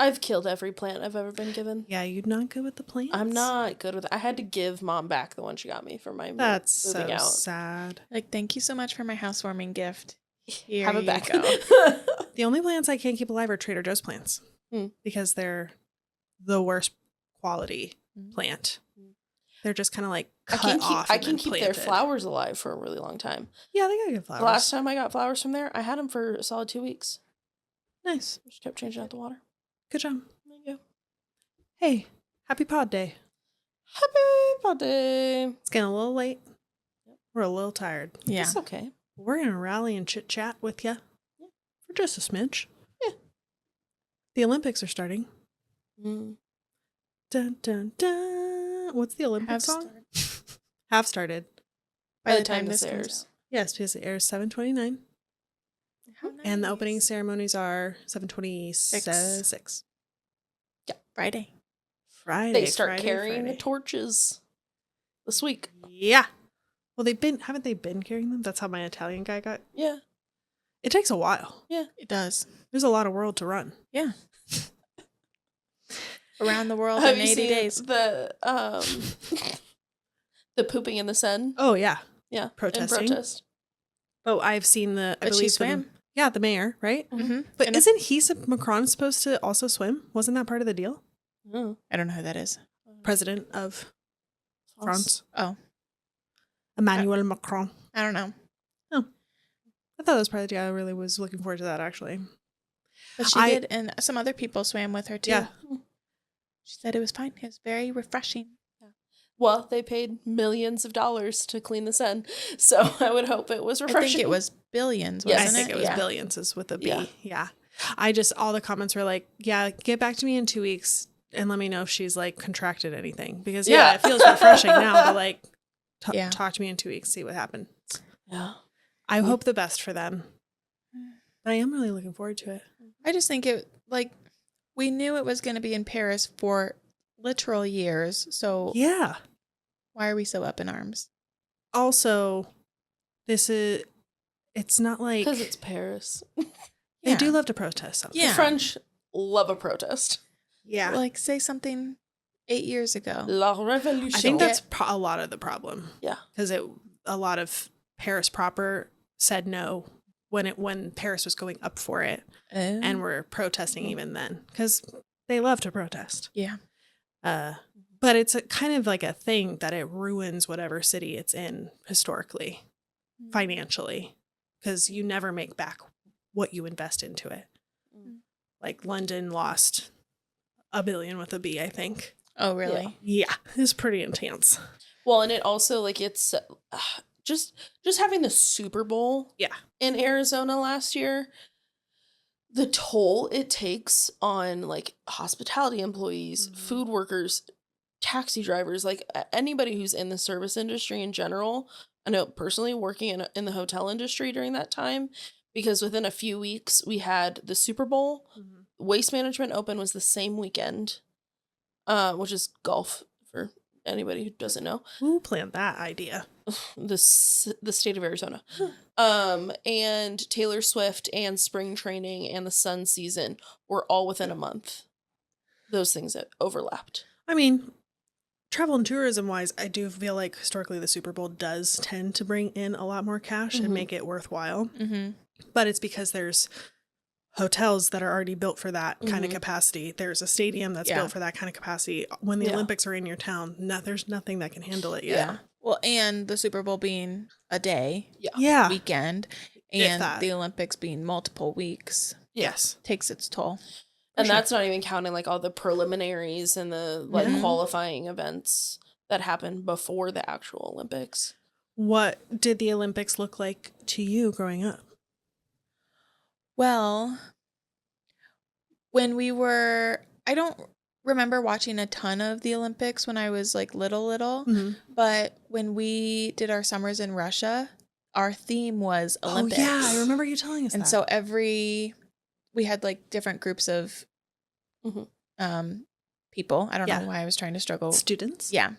I've killed every plant I've ever been given. Yeah, you're not good with the plants? I'm not good with it. I had to give Mom back the one she got me for my That's moving so out. sad. Like, thank you so much for my housewarming gift. Here Have it you back. go. The only plants I can't keep alive are Trader Joe's plants because they're the worst quality plant. They're just kind of like cut off. I can keep their flowers alive for a really long time. Yeah, they got good flowers. The last time I got flowers from there, I had them for a solid 2 weeks. Nice. Just kept changing out the water. Good job. Thank you. Hey, happy pod day. Happy pod day. It's getting a little late. We're a little tired. Yeah. It's okay. We're going to rally and chit chat with you for just a smidge. Yeah. The Olympics are starting. Mm. Dun, dun, dun. What's the Olympic song? Have started. By the time this airs. Yes, because it airs 7:29. How And the nice. opening ceremonies are 7:26. Yeah. Friday. They start carrying the torches this week. Yeah. Well, haven't they been carrying them? That's how my Italian guy got. Yeah. It takes a while. Yeah. It does. There's a lot of world to run. Yeah. Around the world Have in you 80 seen days. the pooping in the sun? Oh, yeah. Yeah. Protesting. In protest. Oh, I've seen the. I But she believe swam. the mayor, right? Mm-hmm. But isn't Macron supposed to also swim? Wasn't that part of the deal? Oh. I don't know who that is. President of France. Oh, Emmanuel Macron. I don't know. Oh. I thought that was part of the deal. I really was looking forward to that, actually. But she did, and some other people swam with her too. Yeah. She said it was fine. It was very refreshing. Well, they paid millions of dollars to clean the sun, so I would hope it was refreshing. I think it was billions, Yes. wasn't I think it was Yeah. billions is with a B. Yeah. Yeah. All the comments were like, yeah, get back to me in 2 weeks and let me know if she's like contracted anything. Because Yeah. it feels refreshing now, but like Yeah. talk to me in 2 weeks, see what happens. Yeah. I hope the best for them. But I am really looking forward to it. I just think we knew it was going to be in Paris for literal years. So Yeah. why are we so up in arms? Also, it's not like Because it's Paris. they Yeah. do love to protest something. Yeah. The French love a protest. Yeah. Like, say something 8 years ago. La Révolution. I think that's a lot of the problem. Yeah. Because a lot of Paris proper said no when Paris was going up for it, and were protesting even then because they love to protest. Yeah. But it's kind of like a thing that it ruins whatever city it's in historically, financially, because you never make back what you invest into it. Like London lost $1 billion with a B, I think. Oh, really? Yeah, it's pretty intense. Well, and it also it's just having the Super Bowl in Arizona last year, the toll it takes on like hospitality employees, food workers, taxi drivers, like anybody who's in the service industry in general. I know personally working in the hotel industry during that time, because within a few weeks we had the Super Bowl. Waste Management Open was the same weekend, which is golf for anybody who doesn't know. Who planned that idea? The state of Arizona. And Taylor Swift and spring training and the sun season were all within a month. Those things that overlapped. I mean, travel and tourism wise, I do feel like historically the Super Bowl does tend to bring in a lot more cash and make it worthwhile. Mm-hmm. But it's because there's hotels that are already built for that kind of capacity. There's a stadium that's built for that kind of capacity. When the Olympics are in your town, there's nothing that can handle it yet. Yeah. Well, and the Super Bowl being a day, weekend, and the Olympics being multiple weeks. Yes. Takes its toll. And that's not even counting like all the preliminaries and the qualifying events that happen before the actual Olympics. What did the Olympics look like to you growing up? Well, when I don't remember watching a ton of the Olympics when I was like little, but when we did our summers in Russia, our theme was Olympics. Oh yeah, I remember you telling us that. And so we had like different groups of people. I don't know why I was trying to struggle. Students? Yeah.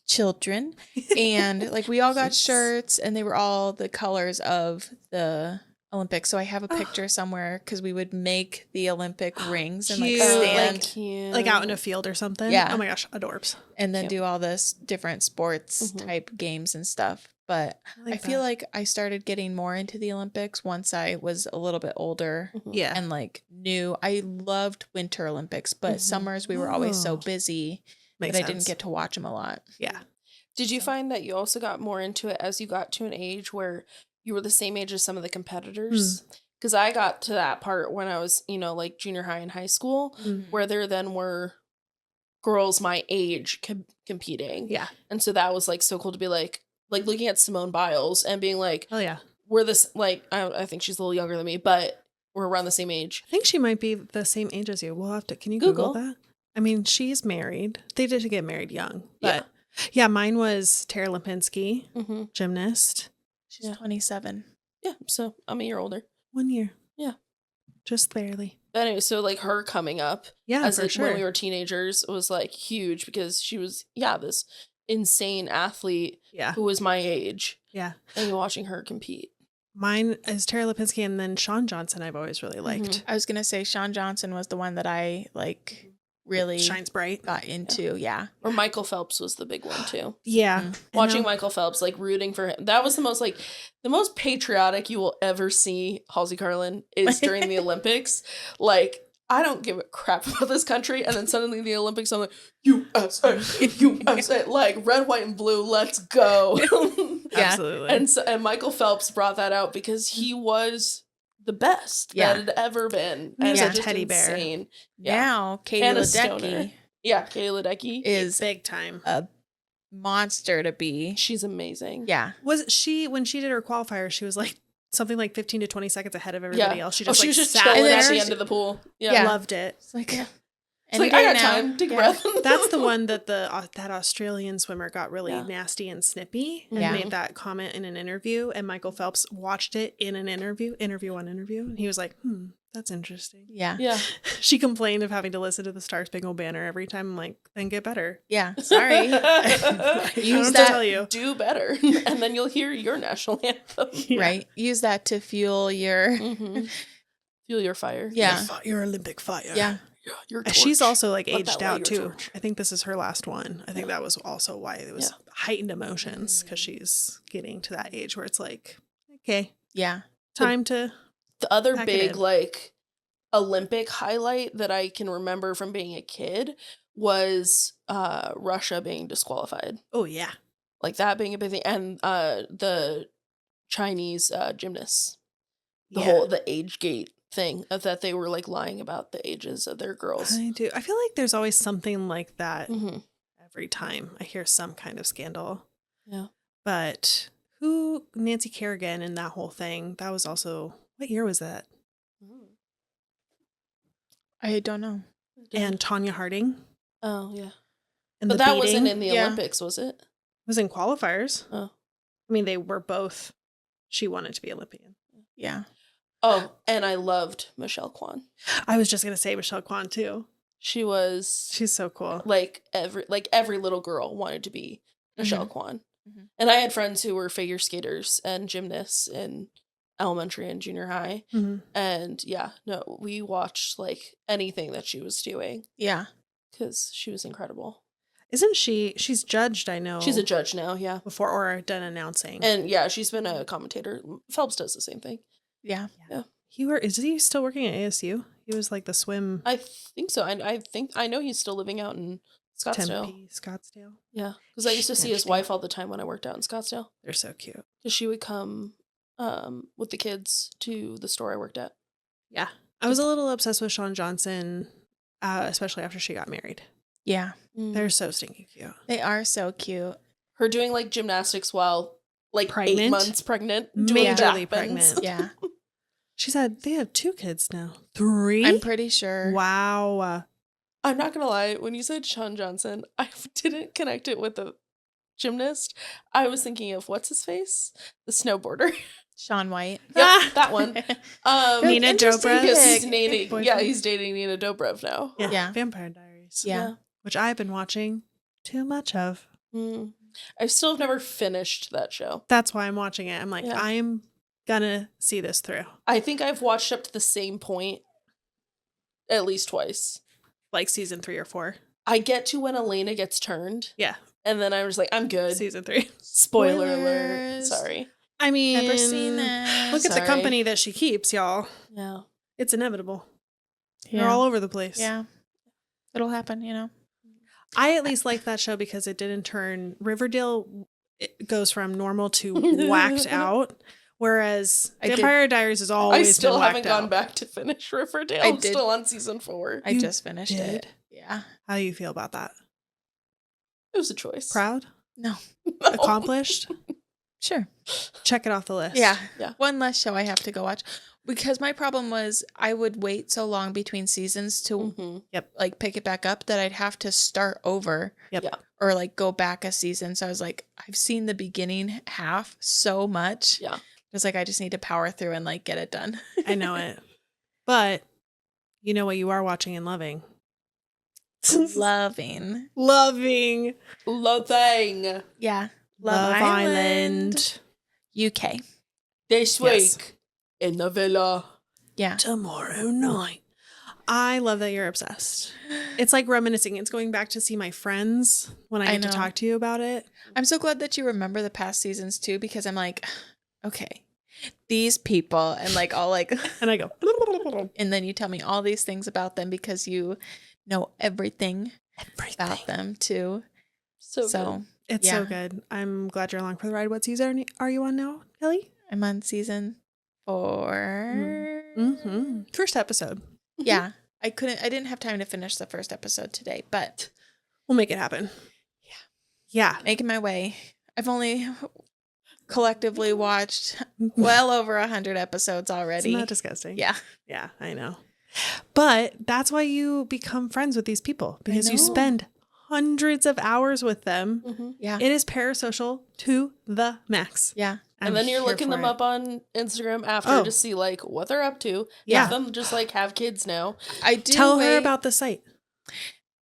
Children. And like we all got shirts and they were all the colors of the Olympics. So I have a picture somewhere because we would make the Olympic rings and like Cute. stand Like out in a field or something. Yeah. Oh my gosh, adorbs. and then Cute. do all this different sports type games and stuff. But I feel like I started getting more into the Olympics once I was a little bit older. Yeah. And like knew I loved Winter Olympics, but summers we were always so busy that I didn't get to watch them a lot. Yeah. Did you find that you also got more into it as you got to an age where you were the same age as some of the competitors? Because I got to that part when I was, you know, like junior high and high school, where there then were girls my age competing. Yeah. And so that was like so cool to be like looking at Simone Biles and being like, Oh yeah. we're this, like, I think she's a little younger than me, but we're around the same age. I think she might be the same age as you. We'll have to, can you Google that? I mean, she's married. They did get married young. But yeah, mine was Tara Lipinski, gymnast. She's 27. Yeah. So I'm a year older. 1 year. Yeah. Just barely. But anyway, so like her coming up for sure. when we were teenagers was like huge because she was, this insane athlete who was my age. Yeah. And watching her compete. Mine is Tara Lipinski and then Shawn Johnson I've always really liked. I was going to say Shawn Johnson was the one that I like really shines bright got into. Yeah. Or Michael Phelps was the big one too. Yeah. Watching Michael Phelps, like rooting for him. That was the most patriotic you will ever see Halsey Carlin is during the Olympics. Like, I don't give a crap about this country. And then suddenly the Olympics, I'm like, USA, USA, like red, white, and blue, let's go. Absolutely. And Michael Phelps brought that out because he was the best that had ever been. He was and a teddy bear. Insane. Now, Katie Ledecky. Yeah, Katie Ledecky is big time. A monster to be. She's amazing. Yeah. Was she, when she did her qualifier, she was like something like 15 to 20 seconds ahead of everybody else. She just she was just sat chilling there. at the end of the pool. Yeah. Loved it. It's like, it's like, I got time. Take a breath. That's the one that that Australian swimmer got really nasty and snippy and made that comment in an interview. And Michael Phelps watched it in an interview. And he was like, that's interesting. Yeah. Yeah. She complained of having to listen to the Star Spangled Banner every time. I'm like, then get better. Yeah. Sorry. Use that. Tell you. Do better. And then you'll hear your national anthem. Yeah. Right. Use that to fuel your... Fuel your fire. Yeah. Your Olympic fire. Yeah. Your she's also like aged out too. Torch. I think this is her last one. I think that was also why it was heightened emotions because she's getting to that age where it's like, okay, time to. The other big like Olympic highlight that I can remember from being a kid was Russia being disqualified. Oh yeah, like that being a big thing, and the Chinese gymnasts, the age gate thing of that they were like lying about the ages of their girls. I do. I feel like there's always something like that every time I hear some kind of scandal. Yeah. But Nancy Kerrigan and that whole thing, that was also, what year was that? I don't know. And Tonya Harding. Oh, yeah. And but that wasn't in the Olympics, was it? It was in qualifiers. Oh. I mean, they were both, she wanted to be Olympian. Yeah. Oh, and I loved Michelle Kwan. I was just going to say Michelle Kwan too. She's so cool. Like every little girl wanted to be Michelle Kwan. And I had friends who were figure skaters and gymnasts in elementary and junior high. And we watched like anything that she was doing. Yeah. Because she was incredible. Isn't she's judged, I know. She's a judge now, yeah. Before or done announcing. And she's been a commentator. Phelps does the same thing. Yeah. Is he still working at ASU? He was like the swim. I think so. I know he's still living out in Scottsdale. Tempe, Scottsdale. Yeah. Because I used to see his wife all the time when I worked out in Scottsdale. They're so cute. Because she would come with the kids to the store I worked at. Yeah. I was a little obsessed with Shawn Johnson, especially after she got married. Yeah. They're so stinking cute. They are so cute. Her doing like gymnastics while like pregnant? 8 months pregnant. Majorly pregnant. Yeah. They have 2 kids now. 3? I'm pretty sure. Wow. I'm not going to lie. When you said Shawn Johnson, I didn't connect it with the gymnast. I was thinking of what's his face? The snowboarder. Shaun White. Yep, that one. Nina Dobrev. He's dating Nina Dobrev now. Yeah. Vampire Diaries. Yeah. Which I've been watching too much of. I still have never finished that show. That's why I'm watching it. I'm like, I'm gonna see this through. I think I've watched up to the same point at least twice. Like season 3 or 4. I get to when Elena gets turned. Yeah. And then I was like, I'm good. Season 3. Spoiler alert. Sorry. I mean, Never seen that. Look at the company that she keeps, y'all. Yeah. It's inevitable. Yeah. They're all over the place. Yeah. It'll happen, you know. I at least like that show because it didn't turn Riverdale. It goes from normal to whacked out, whereas Vampire Diaries is always. I still haven't gone out. back to finish Riverdale. I'm still on season 4. I just finished it. Yeah. How do you feel about that? It was a choice. Proud? No. Accomplished? Sure. Check it off the list. Yeah. Yeah. One less show I have to go watch. Because my problem was I would wait so long between seasons to like pick it back up that I'd have to start over. Yep. Yeah. Or like go back a season. So I was like, I've seen the beginning half so much. Yeah. It was like I just need to power through and like get it done. I know it. But you know what you are watching and loving? Loving. Loving. Yeah. Love Island. UK. This week in the villa. Yeah. Tomorrow night. I love that you're obsessed. It's like reminiscing. It's going back to see my friends when I get to talk to you about it. I'm so glad that you remember the past seasons too, because I'm like, okay, these people, and like all like, and I go, and then you tell me all these things about them because you know everything about them too. So good. It's so good. I'm glad you're along for the ride. What season are you on now, Kelly? I'm on season 4. Mm-hmm. First episode. Yeah. I didn't have time to finish the first episode today, but we'll make it happen. Yeah. Making my way. I've only collectively watched well over 100 episodes already. Isn't that disgusting? Yeah. Yeah, I know. But that's why you become friends with these people, because you spend hundreds of hours with them. Mm-hmm. Yeah. It is parasocial to the max. Yeah. And then you're looking them up on Instagram after to see like what they're up to. Yeah. Have them just like have kids now. I do tell her about the site.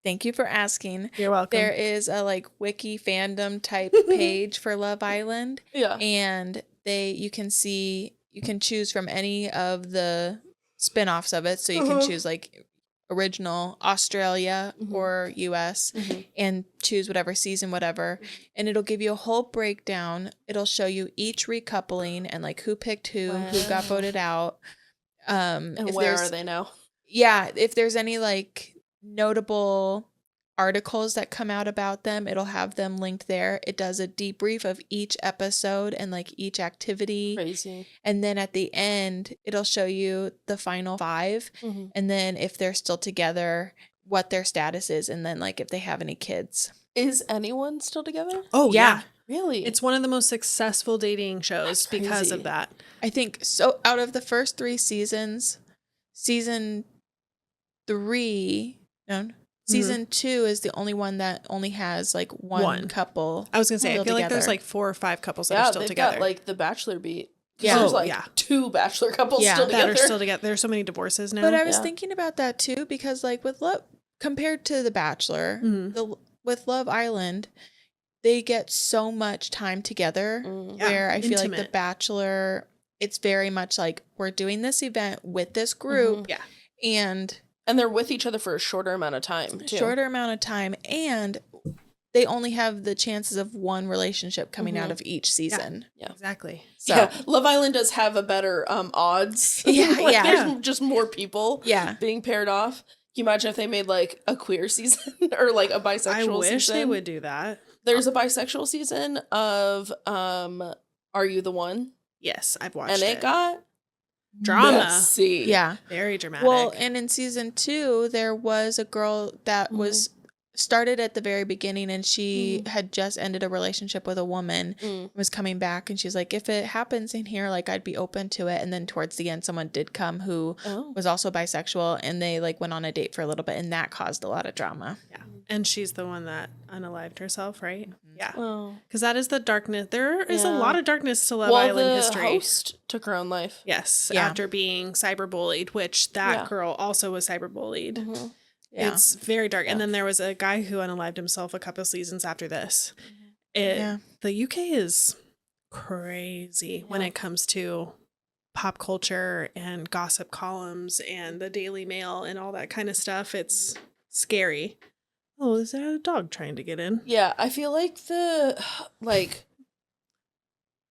Thank you for asking. You're welcome. There is a like wiki fandom type page for Love Island. Yeah. And you can choose from any of the spin-offs of it. So you can choose like original Australia or US and choose whatever season, whatever. And it'll give you a whole breakdown. It'll show you each recoupling and like who picked who got voted out. And where are they now? Yeah. If there's any like notable articles that come out about them, it'll have them linked there. It does a debrief of each episode and like each activity. Crazy. And then at the end, it'll show you the final 5. And then if they're still together, what their status is. And then like if they have any kids. Is anyone still together? Oh, yeah. Really? It's one of the most successful dating shows because of that. I think so. Out of the first 3 seasons, season 2 is the only one that only has like one couple. I was gonna say, I feel like there's like 4 or 5 couples that are still together. Got like the Bachelor beat. Yeah, there's like 2 Bachelor couples still together. That are still together. There's so many divorces now. But I was thinking about that too, because like with love, compared to the Bachelor, with Love Island, they get so much time together. Where I feel like the Bachelor, it's very much like we're doing this event with this group, and they're with each other for a shorter amount of time, too. And they only have the chances of one relationship coming out of each season. Yeah, exactly. So Love Island does have a better odds. There's just more people being paired off. Can you imagine if they made like a queer season or like a bisexual season? I wish they would do that. There's a bisexual season of Are You the One? Yes, I've watched it. And it got drama. Messy. Yeah. Very dramatic. Well, and in season 2, there was a girl that was started at the very beginning, and she had just ended a relationship with a woman, was coming back, and she's like, if it happens in here, like I'd be open to it. And then towards the end, someone did come who was also bisexual, and they like went on a date for a little bit, and that caused a lot of drama. Yeah. And she's the one that unalived herself, right? Yeah. Because that is the darkness. There is a lot of darkness to Love Island history. The host took her own life. Yes. After being cyberbullied, which that girl also was cyberbullied. Yeah. It's very dark. And then there was a guy who unalived himself a couple seasons after this. The UK is crazy when it comes to pop culture and gossip columns and the Daily Mail and all that kind of stuff, it's scary. Oh, is there a dog trying to get in? Yeah, I feel like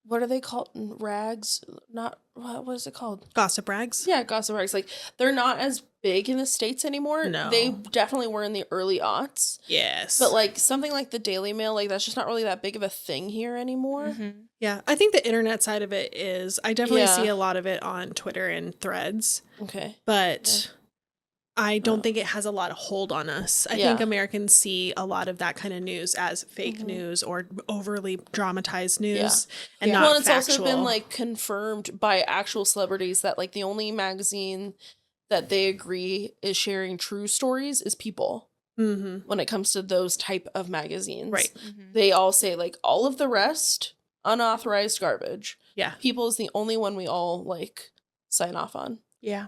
what are they called? Rags? Not, what is it called? Gossip rags? Yeah, gossip rags. Like, they're not as big in the States anymore. No. They definitely were in the early aughts. Yes. But, like, something like the Daily Mail, like, that's just not really that big of a thing here anymore. Mm-hmm. Yeah, I think the internet side of it is, I definitely see a lot of it on Twitter and Threads. Okay. But I don't think it has a lot of hold on us. I think Americans see a lot of that kind of news as fake news or overly dramatized news and not well, it's factual. also been like confirmed by actual celebrities that like the only magazine that they agree is sharing true stories is People. When it comes to those type of magazines, right? They all say like all of the rest unauthorized garbage. Yeah, People is the only one we all like sign off on. Yeah.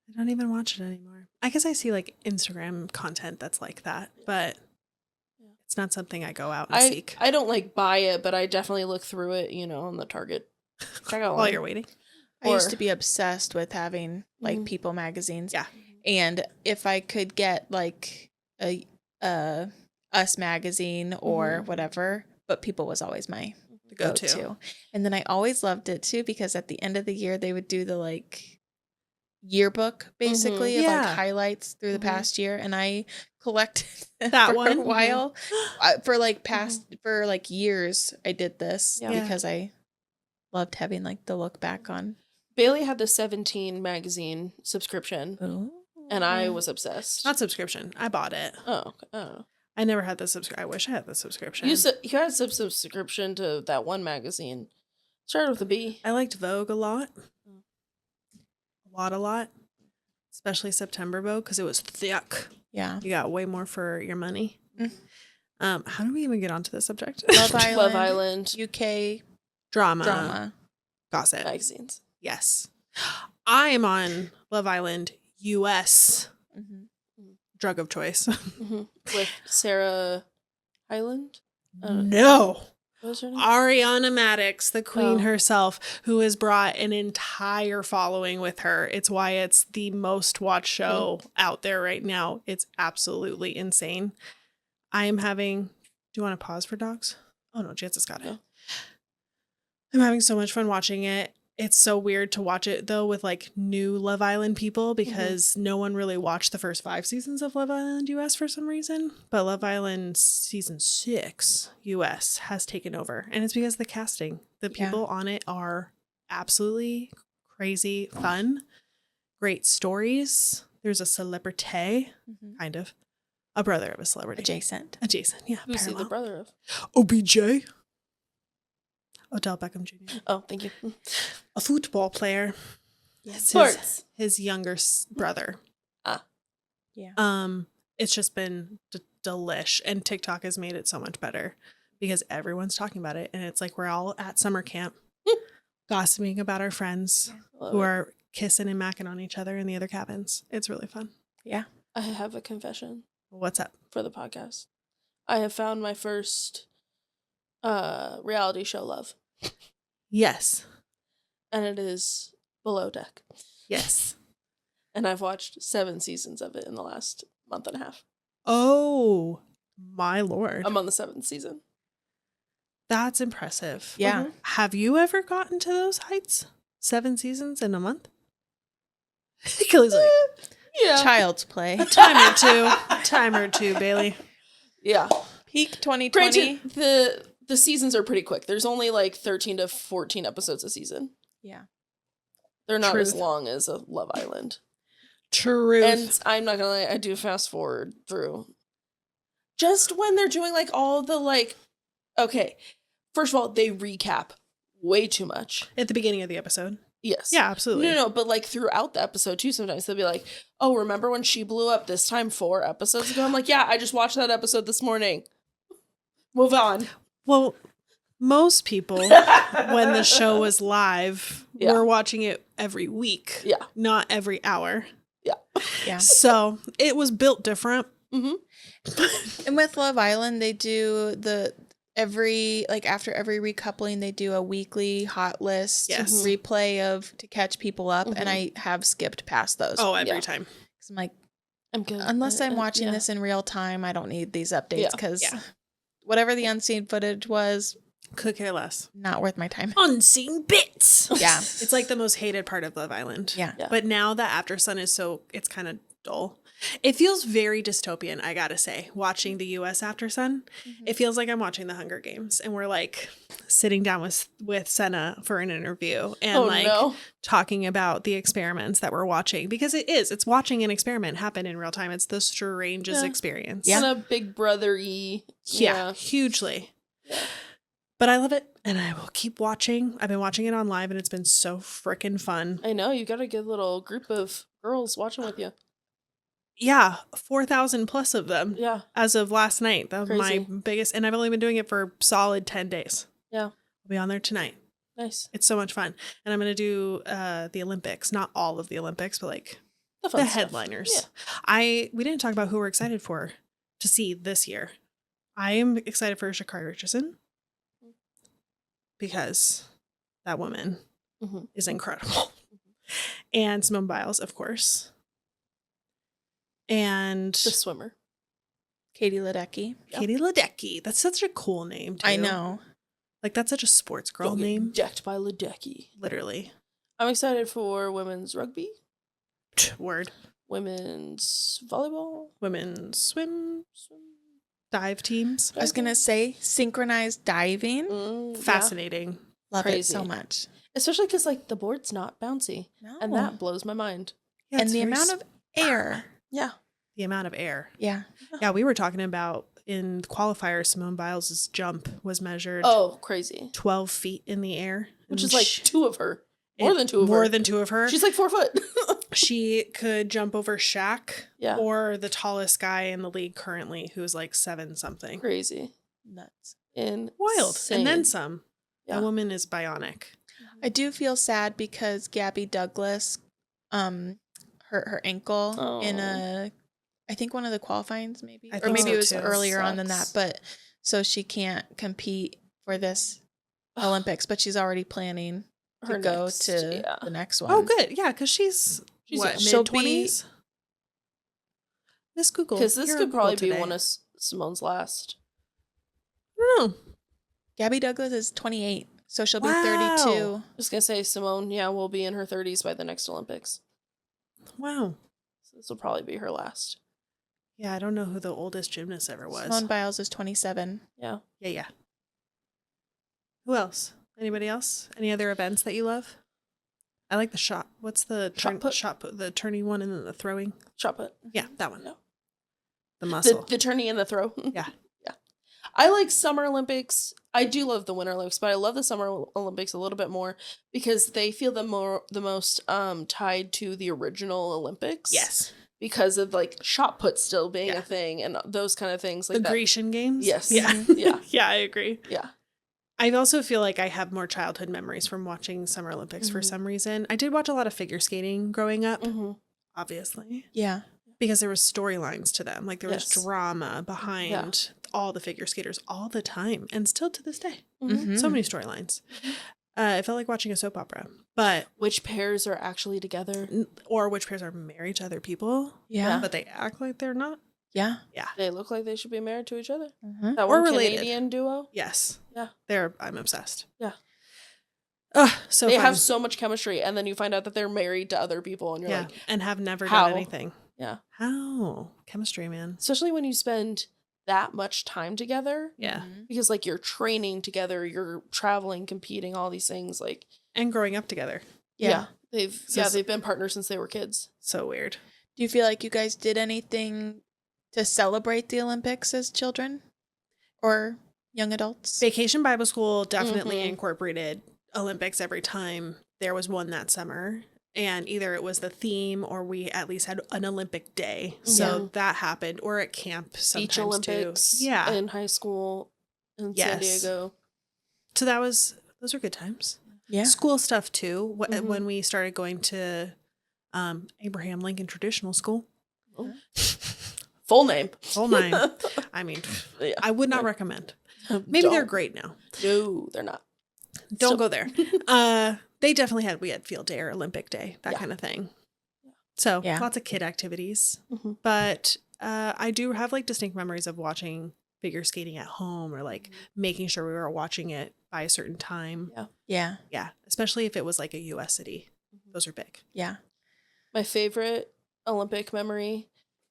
I don't even watch it anymore. I guess I see like Instagram content that's like that, but it's not something I go out and seek. I don't like buy it, but I definitely look through it, you know, on the Target checkout while you're waiting. I used to be obsessed with having like People magazines. Yeah. And if I could get like a Us magazine or whatever, but People was always my go-to. And then I always loved it too because at the end of the year they would do the like yearbook basically of like highlights through the past year, and I collected that for one a while for like for like years. I did this because I loved having like the look back on. Bailey had the 17 magazine subscription, and I was obsessed. Not subscription. I bought it. Oh, oh. I never had the subscription. I wish I had the subscription. You had some subscription to that one magazine. Started with a B. I liked Vogue a lot. A lot. Especially September Vogue because it was thick. Yeah. You got way more for your money. How do we even get onto this subject? Love Island. UK. Drama. Gossip. Magazines. Yes. I am on Love Island US. Drug of choice. With Sarah Hyland? No. What was her name? Ariana Madix, the queen herself, who has brought an entire following with her. It's why it's the most watched show out there right now. It's absolutely insane. I am having... Do you want to pause for dogs? Oh, no, Jansen's got it. I'm having so much fun watching it. It's so weird to watch it, though, with, like, new Love Island people because no one really watched the first 5 seasons of Love Island US for some reason. But Love Island Season 6 US has taken over. And it's because of the casting. The people on it are absolutely crazy fun. Great stories. There's a celebrity, kind of. A brother of a celebrity. Adjacent, Who's yeah. he parallel. the brother of? OBJ. Odell Beckham Jr. Oh, thank you. A football player. Yes. Sports. His younger brother. Yeah. It's just been delish, and TikTok has made it so much better because everyone's talking about it, and it's like we're all at summer camp gossiping about our friends who are kissing and macking on each other in the other cabins. It's really fun. Yeah. I have a confession. What's up? For the podcast. I have found my first reality show love. Yes. And it is Below Deck. Yes. And I've watched 7 seasons of it in the last month and a half. Oh, my Lord. I'm on the 7th season. That's impressive. Yeah. Have you ever gotten to those heights? 7 seasons in a month? Kelly's like, yeah. Child's play. A time or two, Bailey. Yeah. Peak 2020. Granted, the seasons are pretty quick. There's only like 13 to 14 episodes a season. Yeah. They're not as long as a Love Island. Truth. And I'm not gonna lie, I do fast forward through. Just when they're doing like all the like, okay, first of all, they recap way too much. At the beginning of the episode. Yes. Yeah, absolutely. No, but like throughout the episode too, sometimes they'll be like, oh, remember when she blew up this time 4 episodes ago? I'm like, yeah, I just watched that episode this morning. Move on. Well, most people, when the show was live, were watching it every week. Yeah. Not every hour. Yeah. Yeah. So it was built different. And with Love Island, they do after every recoupling, they do a weekly hot list Yes. replay of to catch people up, and I have skipped past those. Oh, every time. Because I'm like, I'm good. unless I'm watching this in real time, I don't need these updates because Yeah. whatever the unseen footage was, Could care less. not worth my time. Unseen bits. Yeah. It's like the most hated part of Love Island. Yeah. But now the After Sun is it's kind of dull. It feels very dystopian, I gotta say, watching the US After Sun. It feels like I'm watching the Hunger Games and we're like sitting down with Senna for an interview and talking about the experiments that we're watching, because it's watching an experiment happen in real time. It's the strangest experience. Kind of Big Brother-y. Yeah, hugely. Yeah. But I love it, and I will keep watching. I've been watching it on live, and it's been so freaking fun. I know. You got a good little group of girls watching with you. Yeah, 4,000 plus of them. Yeah. As of last night. That was Crazy. my biggest, and I've only been doing it for solid 10 days. Yeah. I'll be on there tonight. Nice. It's so much fun. And I'm going to do the Olympics. Not all of the Olympics, but like The headliners. Yeah. We didn't talk about who we're excited for to see this year. I am excited for Sha'Carri Richardson because that woman is incredible. And Simone Biles, of course. And the swimmer. Katie Ledecky. Katie Ledecky. That's such a cool name, too. I know. Like, that's such a sports girl name. Decked by Ledecky. Literally. I'm excited for women's rugby. Word. Women's volleyball. Women's swim. Dive teams. I was going to say synchronized diving. Fascinating. Love it so much. Especially because, like, the board's not bouncy. No. And that blows my mind. Yeah, and the amount of air. Yeah. The amount of air. Yeah. Yeah, we were talking about in qualifiers, Simone Biles' jump was measured. Oh, crazy. 12 feet in the air. Which is like two of her. More than two of her. She's like 4 foot. She could jump over Shaq. Yeah. Or the tallest guy in the league currently, who's like 7 something. Crazy. Nuts. Wild. And then some. Yeah. That woman is bionic. I do feel sad because Gabby Douglas hurt her ankle in I think one of the qualifyings maybe. Or maybe it was earlier on than that. But so she can't compete for this Olympics, but she's already planning to go to the next one. Oh, good. Yeah, because she's what, mid-20s? Miss Google. Because this could probably be one of Simone's last. I don't know. Gabby Douglas is 28, so she'll be 32. I was going to say Simone, will be in her 30s by the next Olympics. Wow. So this will probably be her last. Yeah, I don't know who the oldest gymnast ever was. Simone Biles is 27. Yeah. Yeah. Who else? Anybody else? Any other events that you love? I like the shot. What's the shot put? The turning one and then the throwing? Shot put. Yeah, that one. No. The muscle. The turning and the throw. Yeah. Yeah. I like Summer Olympics. I do love the Winter Olympics, but I love the Summer Olympics a little bit more because they feel the most tied to the original Olympics. Yes. Because of like shot put still being a thing and those kind of things like the Grecian Games. Yes. Yeah. Yeah. Yeah, I agree. Yeah. I also feel like I have more childhood memories from watching Summer Olympics for some reason. I did watch a lot of figure skating growing up, obviously. Yeah. Because there was storylines to them. Like there was drama behind all the figure skaters all the time. And still to this day. So many storylines. It felt like watching a soap opera. But which pairs are actually together? Or which pairs are married to other people. Yeah. But they act like they're not. Yeah. Yeah. They look like they should be married to each other. That or related. Canadian duo. Yes. Yeah. I'm obsessed. Yeah. So they fun. have so much chemistry, and then you find out that they're married to other people, and you're like, and have never done anything. Yeah. How? Chemistry, man. Especially when you spend that much time together. Yeah. Because like you're training together, you're traveling, competing, all these things, like and growing up together. Yeah. They've been partners since they were kids. So weird. Do you feel like you guys did anything to celebrate the Olympics as children or young adults? Vacation Bible School definitely incorporated Olympics every time there was one that summer. And either it was the theme or we at least had an Olympic day. So that happened. Or at camp sometimes Beach Olympics. Too. Yeah. In high school in San Diego. So those were good times. Yeah. School stuff too. When we started going to Abraham Lincoln Traditional School. Oh. Full name. Full name. I mean, I would not recommend. Maybe they're great now. No, they're not. Don't go there. We had field day or Olympic day, that kind of thing. So lots of kid activities. But I do have like distinct memories of watching figure skating at home or like making sure we were watching it by a certain time. Yeah. Especially if it was like a US city. Those are big. Yeah. My favorite Olympic memory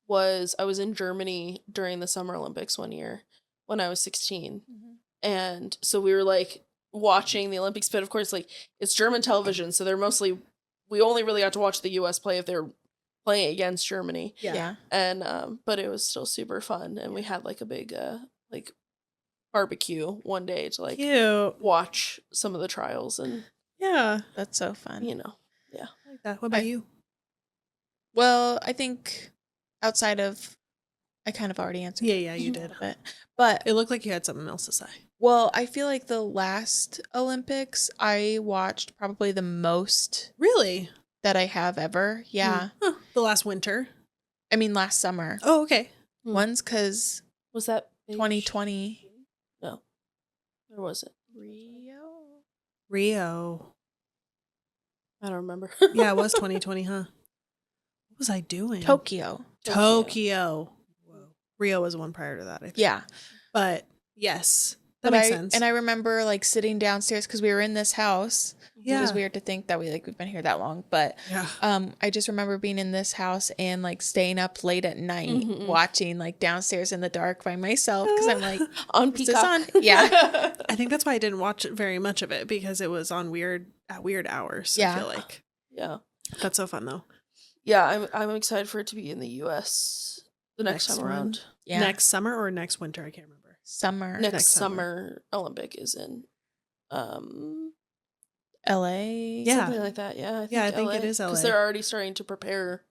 was I was in Germany during the Summer Olympics one year when I was 16. And so we were like watching the Olympics, but of course, like it's German television. So we only really got to watch the US play if they're playing against Germany. Yeah. And, but it was still super fun. And we had like a big, like barbecue one day to like watch some of the trials. And that's so fun. You know, I like that. What about you? Well, I think outside of, I kind of already answered. Yeah, you did. But it looked like you had something else to say. Well, I feel like the last Olympics I watched probably the most. Really? That I have ever. Yeah. Huh. The last winter? I mean, last summer. Oh, okay. One's because. Was that 2020? No. Or was it? Rio. I don't remember. Yeah, it was 2020, huh? What was I doing? Tokyo. Whoa. Rio was one prior to that, I think. Yeah. But yes, that makes sense. And I remember like sitting downstairs because we were in this house. Yeah. It was weird to think that we've been here that long. But I just remember being in this house and like staying up late at night watching like downstairs in the dark by myself because I'm like on Peacock. Yeah. I think that's why I didn't watch very much of it because it was on weird hours. I feel like. Yeah. That's so fun though. Yeah, I'm excited for it to be in the US the next time around. Yeah. Next summer or next winter? I can't remember. Summer. Next summer Olympic is in LA. Yeah. Something like that. Yeah. I think it is LA. Because they're already starting to prepare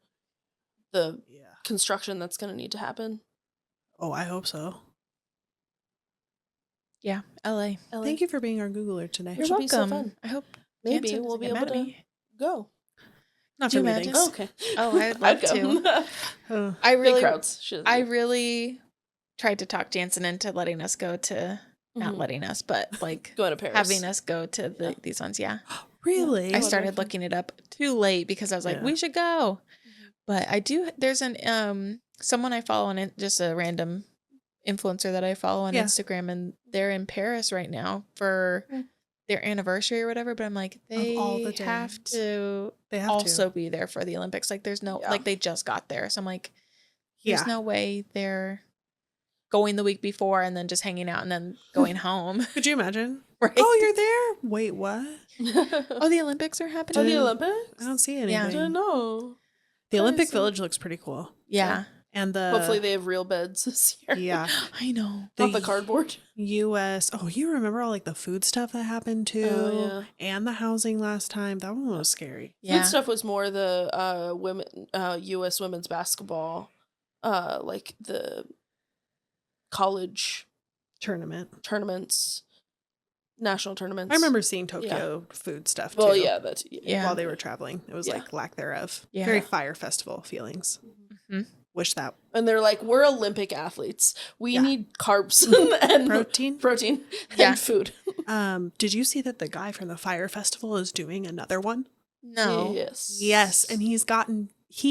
the construction that's going to need to happen. Oh, I hope so. Yeah, LA. Thank you for being our Googler today. You're welcome. Be so fun. I hope maybe we'll be able to go. Not for me, thanks. Oh, okay. Oh, I'd love to. I really tried to talk Jansen into letting us go to, not letting us, but like going to Paris. Having us go to these ones. Yeah. Really? I started looking it up too late because I was like, we should go. But I do, there's someone I follow on it, just a random influencer that I follow on Instagram, and they're in Paris right now for their anniversary or whatever, but I'm like, they have to also be there for the Olympics. Like there's no, like they just got there. So I'm like, there's no way they're going the week before and then just hanging out and then going home. Could you imagine? Right? Oh, you're there? Wait, what? Oh, the Olympics are happening? Oh, the Olympics? I don't see anything. I don't know. The Olympic Village looks pretty cool. Yeah. And hopefully they have real beds this year. Yeah. I know. Not the cardboard. US. Oh, you remember all like the food stuff that happened too? Oh, yeah. And the housing last time. That one was scary. Yeah. Food stuff was more the US women's basketball, like the college tournaments, national tournaments. I remember seeing Tokyo food stuff too. Well, yeah, that's while they were traveling. It was like lack thereof. Yeah. Very Fire Festival feelings. Mm-hmm. Wish that. And they're like, we're Olympic athletes. We need carbs and protein and food. Did you see that the guy from the Fire Festival is doing another one? No. Yes. And he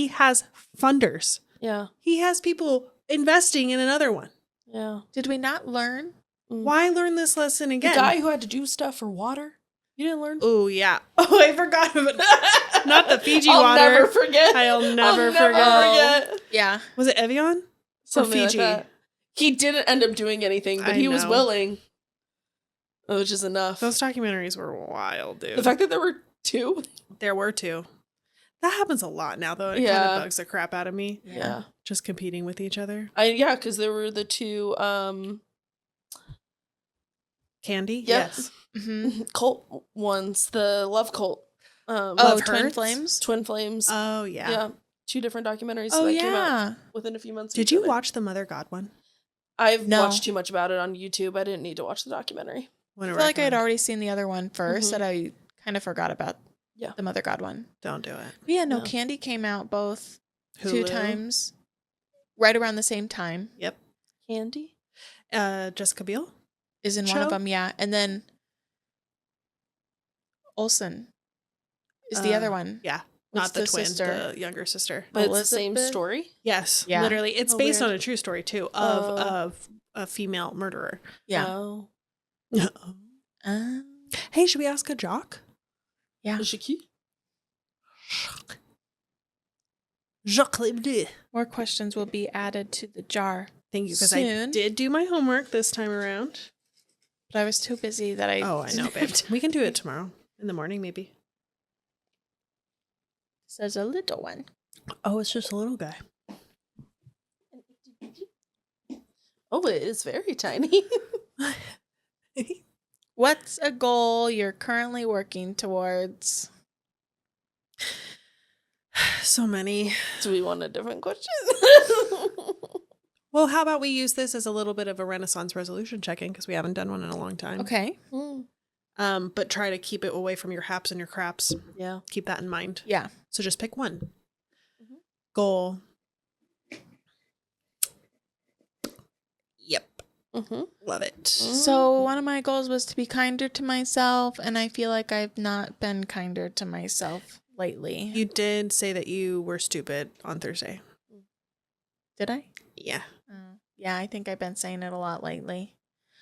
has funders. Yeah. He has people investing in another one. Yeah. Did we not learn? Why learn this lesson again? The guy who had to do stuff for water? You didn't learn? Oh, yeah. Oh, I forgot about that. Not the Fiji water. I'll never forget. I'll never forget. Yeah. Was it Evian? Something or Fiji? Like he didn't end up doing anything, but he was willing. Which is enough. Those documentaries were wild, dude. The fact that there were two. There were two. That happens a lot now, though. It kind of bugs the crap out of me. Yeah. Just competing with each other. Yeah, because there were the two... Candy? Yep. Yes. Mm-hmm. Cult ones. The Love Cult. Twin Flames? Twin Flames. Oh, yeah. Yeah. Two different documentaries that came out within a few months. Did you watch the Mother God one? I've watched too much about it on YouTube. I didn't need to watch the documentary. I feel like I'd already seen the other one first that I kind of forgot about the Mother God one. Don't do it. But yeah, no, Candy came out both Hulu. 2 times right around the same time. Yep. Candy? Jessica Biel? is in one of them. Yeah. And then Olsen is the other one. Yeah. What's Not the twin, sister? the younger sister. But it's the same story? Yes. Yeah. Literally. It's based weird. on a true story, too, of a female murderer. Yeah. Oh. Hey, should we ask a jock? Yeah. Is she cute? Jacques Leblanc. More questions will be added to the jar. Thank you, because I soon. did do my homework this time around. But I was too busy that I... Oh, I know, babe. We can do it tomorrow. In the morning, maybe. Says a little one. Oh, it's just a little guy. Oh, it is very tiny. What's a goal you're currently working towards? So many. Do we want a different question? Well, how about we use this as a little bit of a Renaissance resolution check-in because we haven't done one in a long time. Okay. But try to keep it away from your haps and your craps. Yeah. Keep that in mind. Yeah. So just pick one. Goal. Yep. Love it. So one of my goals was to be kinder to myself, and I feel like I've not been kinder to myself lately. You did say that you were stupid on Thursday. Did I? Yeah. Yeah, I think I've been saying it a lot lately.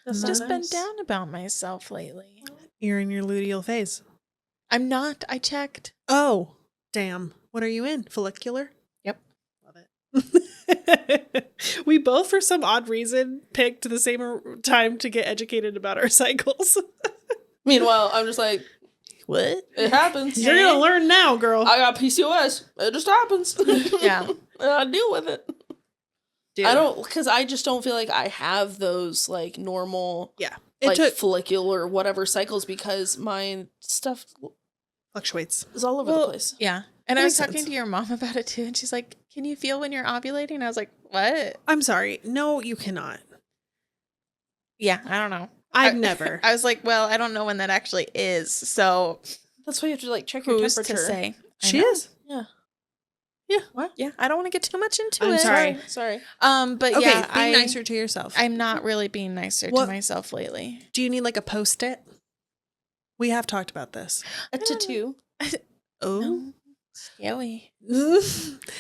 That's I've just been nice. down about myself lately. You're in your luteal phase. I'm not. I checked. Oh, damn. What are you in? Follicular? Yep. Love it. We both, for some odd reason, picked the same time to get educated about our cycles. Meanwhile, I'm just like, What? it happens. You're going to learn now, girl. I got PCOS. It just happens. Yeah. And I deal with it. Dude. I don't, because I just don't feel like I have those like normal, Yeah. like follicular whatever cycles because my stuff Fluctuates. is all over the place. Yeah. And That I was makes talking sense. to your mom about it too, and she's like, "Can you feel when you're ovulating?" And I was like, "What?" I'm sorry. No, you cannot. Yeah, I don't know. I've never. I was like, "Well, I don't know when that actually is." So That's why you have to like check your who's temperature. to say? I She know. is. Yeah. Yeah. What? Yeah, I don't want to get too much into I'm it. sorry. Sorry. But Okay, yeah, be nicer to yourself. I'm not really being nicer What- to myself lately. Do you need like a post-it? We have talked about this. A tattoo. Oh. No. Scary.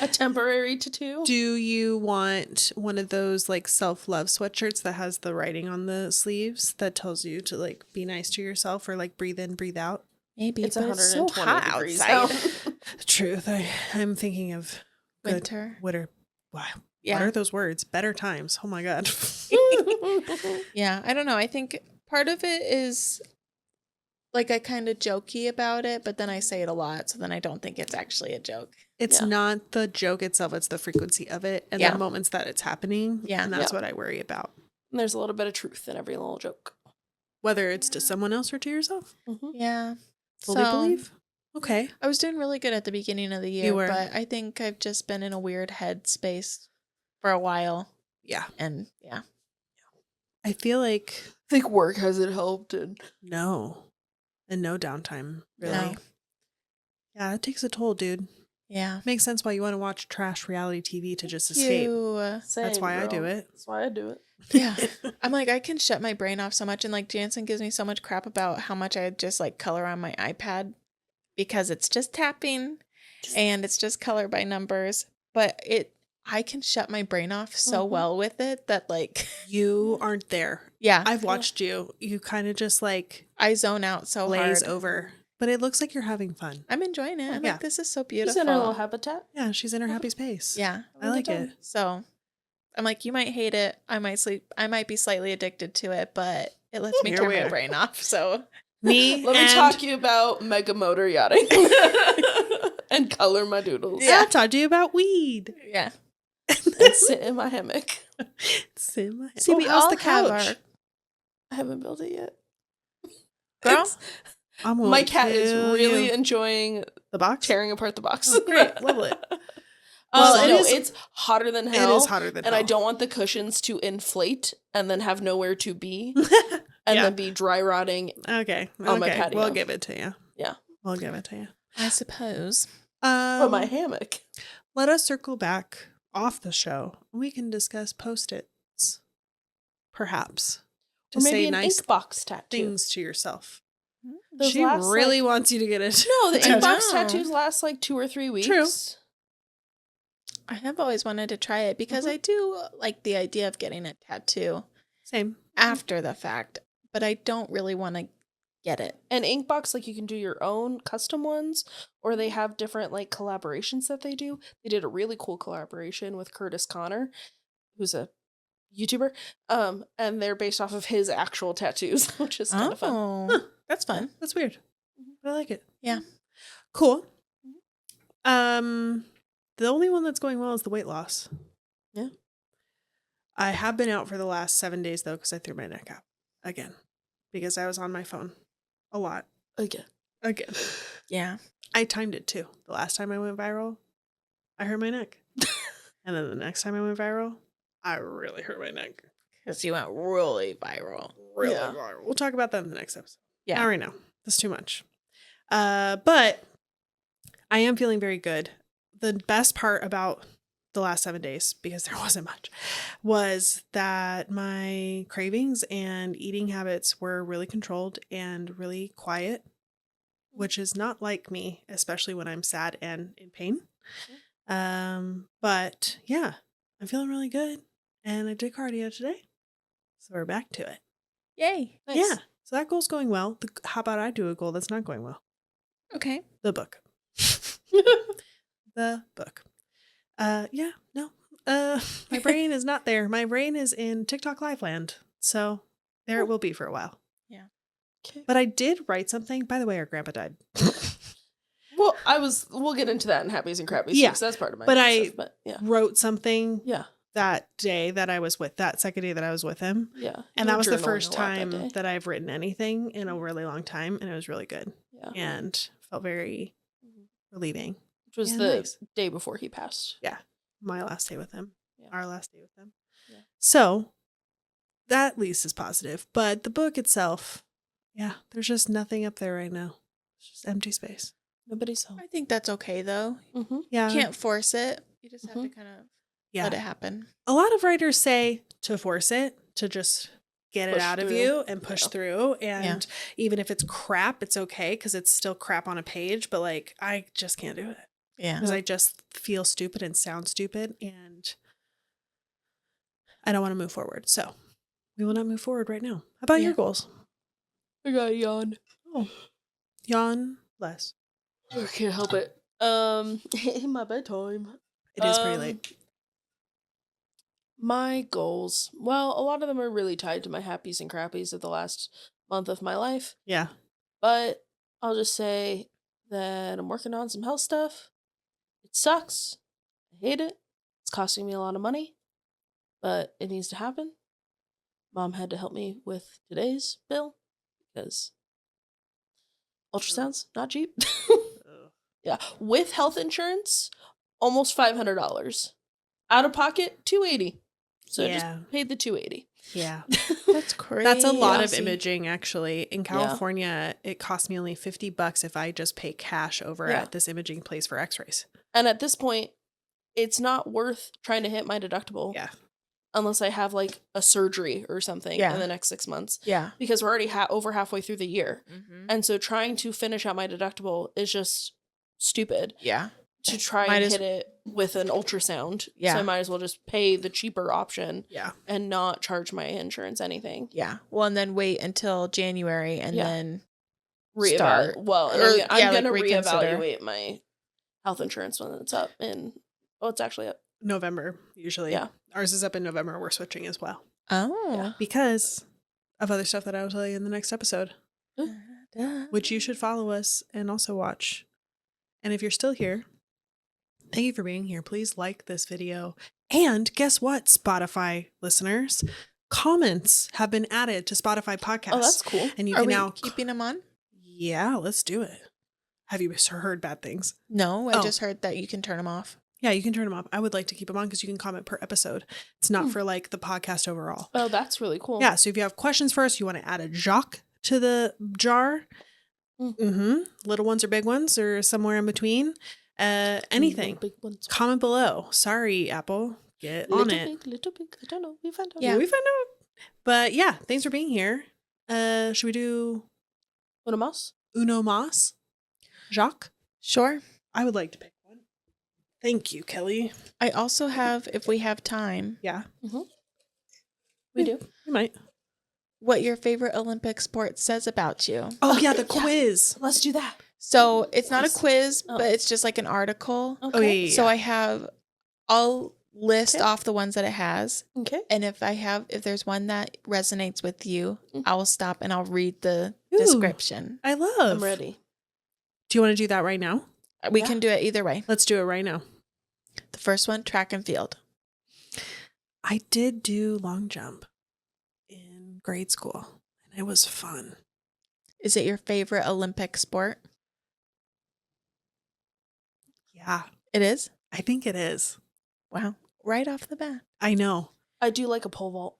A temporary tattoo. Do you want one of those like self-love sweatshirts that has the writing on the sleeves that tells you to like be nice to yourself or like breathe in, breathe out? Maybe It's but 120 so hot degrees outside. out. Truth. I'm thinking of good Winter. winter. Wow. Yeah. What are those words? Better times. Oh my God. Yeah, I don't know. I think part of it is like I kind of jokey about it, but then I say it a lot, so then I don't think it's actually a joke. It's Yeah. not the joke itself, it's the frequency of it and Yeah. the moments that it's happening. Yeah. And that's Yeah. what I worry about. And there's a little bit of truth in every little joke. Whether it's to someone else or to yourself. Yeah. Fully So, believe. Okay. I was doing really good at the beginning of the year, You were. but I think I've just been in a weird headspace for a while. Yeah. And yeah. I feel like I think work hasn't helped. And no. And no downtime, really. No. Yeah, it takes a toll, dude. Yeah. Makes sense why you want to watch trash reality TV to just escape. That's same, why I do girl. it. That's why I do it. Yeah. I'm like, I can shut my brain off so much. And like, Jansen gives me so much crap about how much I just like color on my iPad because it's just tapping and it's just color by numbers. But I can shut my brain off so well with it that like, You aren't there. yeah, I've watched you. You kind of just like I zone out so glaze hard. over. But it looks like you're having fun. I'm enjoying it. I'm Yeah. like, this is so She's beautiful. in her little habitat. Yeah, she's in her happy space. Yeah. I like it. So I'm like, you might hate it. I might be slightly addicted to it, but it lets me Here turn we my are. brain off. So Me Let me and talk you about mega motor yachting and color my doodles. I'll talk to you about weed. yeah. And sit in my hammock. See, my See, we how's all the couch? have our I haven't built it yet. girl. It's- my cat is really enjoying the box. tearing apart the box. Oh, great, lovely. Well, Well, no, it's hotter than hell. It is hotter than and hell. I don't want the cushions to inflate and then have nowhere to be and Yeah. then be dry rotting. Okay. On my okay. patio. We'll give it to you. Yeah. We'll give it to you. I suppose. But my hammock. Let us circle back off the show. We can discuss post-its. Perhaps. to or maybe say an nice ink box tattoo. things to yourself. Those She last, really wants you to get it. No, the ink box know. tattoos last like 2 or 3 weeks. True. I have always wanted to try it because I do like the idea of getting a tattoo Same. after the fact, but I don't really want to get it. And Inkbox, like you can do your own custom ones, or they have different like collaborations that they do. They did a really cool collaboration with Curtis Connor, who's a YouTuber, and they're based off of his actual tattoos, which is kind of fun. Huh. That's fun. That's weird. I like it. Yeah. Cool. The only one that's going well is the weight loss. Yeah. I have been out for the last 7 days though, because I threw my neck out again because I was on my phone a lot. Again. Yeah. I timed it too. The last time I went viral, I hurt my neck. And then the next time I went viral, I really hurt my neck. Because you went really viral. Really viral. We'll talk about that in the next episode. Yeah. Not right now. That's too much. But I am feeling very good. The best part about the last 7 days, because there wasn't much, was that my cravings and eating habits were really controlled and really quiet, which is not like me, especially when I'm sad and in pain. But yeah, I'm feeling really good. And I did cardio today. So we're back to it. Yay. Nice. Yeah. So that goal's going well. How about I do a goal that's not going well? Okay. The book. The book. Yeah, no. My brain is not there. My brain is in TikTok Live land. So there it will be for a while. Yeah. Okay. But I did write something. By the way, our grandpa died. Well, we'll get into that in Happies and Crappies. Yeah. Because that's part of my But process, but yeah. wrote something Yeah. that day that I was with, that second day that I was with him. Yeah. And You that were was the journaling first a lot time day. that I've written anything in a really long time. And it was really good. Yeah. And felt very relieving. Which was Yeah, the nice. day before he passed. Yeah. My last day with him. Yeah. Our last day with him. Yeah. So that at least is positive. But the book itself, yeah, there's just nothing up there right now. It's just empty space. Nobody's home. I think that's okay, though. Mm-hmm. Yeah. You can't force it. You just have to kind of let it happen. A lot of writers say to force it, to just get it Push out of through. you and push Yeah. through. And even if it's crap, it's okay because it's still crap on a page. But like, I just can't do it. Yeah. Because I just feel stupid and sound stupid. And I don't want to move forward. So we will not move forward right now. How about your goals? I got a yawn. Oh, yawn less. I can't help it. My bedtime. It is pretty late. My goals. Well, a lot of them are really tied to my happies and crappies of the last month of my life. Yeah. But I'll just say that I'm working on some health stuff. It sucks. I hate it. It's costing me a lot of money. But it needs to happen. Mom had to help me with today's bill because ultrasound's not cheap. Yeah. With health insurance, almost $500. Out of pocket, $280. So I just paid the $280. Yeah. That's crazy. That's a lot of imaging, actually. In California, it cost me only $50 if I just pay cash over at this imaging place for x-rays. And at this point, it's not worth trying to hit my deductible. Yeah. Unless I have like a surgery or something in the next 6 months. Yeah. Because we're already over halfway through the year. Mm-hmm. And so trying to finish out my deductible is just stupid. Yeah. To try and hit it with an ultrasound. Yeah. So I might as well just pay the cheaper option. Yeah. And not charge my insurance anything. Yeah. Well, and then wait until January and then reevaluate. Well, and Or, I'm going to reconsider. reevaluate my health insurance when it's up in, it's actually up. November, usually. Yeah. Ours is up in November. We're switching as well. Oh. Yeah. Because of other stuff that I will tell you in the next episode. Which you should follow us and also watch. And if you're still here, thank you for being here. Please like this video. And guess what, Spotify listeners? Comments have been added to Spotify podcasts. Oh, that's cool. And you Are can we now keeping them on? Yeah, let's do it. Have you heard bad things? No, I just heard that you can turn them off. Yeah, you can turn them off. I would like to keep them on because you can comment per episode. It's not for like the podcast overall. Oh, that's really cool. Yeah, so if you have questions for us, you want to add a jock to the jar, little ones or big ones or somewhere in between, anything, big ones. comment below. Sorry, Apple, get on it. Little big, I don't know. We found out. Yeah, we found out. But yeah, thanks for being here. Should we do Uno mas? Uno Mas? Jacques? Sure. I would like to pick one. Thank you, Kelly. I also have, if we have time. Yeah. Mm-hmm. We do. We might. What your favorite Olympic sport says about you. Oh, yeah, the quiz. Let's do that. So it's not a quiz, but it's just like an article. Okay. Oh, yeah. So I'll list off the ones that it has. Okay. And if there's one that resonates with you, I will stop and I'll read the Ooh, description. I love. I'm ready. Do you want to do that right now? We can do it either way. Let's do it right now. The first one, track and field. I did do long jump in grade school, and it was fun. Is it your favorite Olympic sport? Yeah, It is? I think it is. Wow. Right off the bat. I know. I do like a pole vault.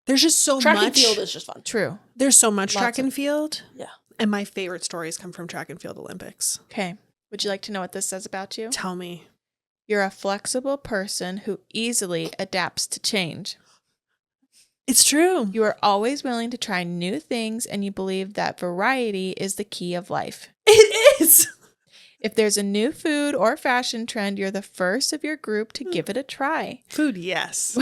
There's just so Track much. and field is just fun. True. There's so much Lots track and field. Yeah. And my favorite stories come from track and field Olympics. Okay. Would you like to know what this says about you? Tell me. You're a flexible person who easily adapts to change. It's true. You are always willing to try new things, and you believe that variety is the key of life. It is. If there's a new food or fashion trend, you're the first of your group to give it a try. Food, yes.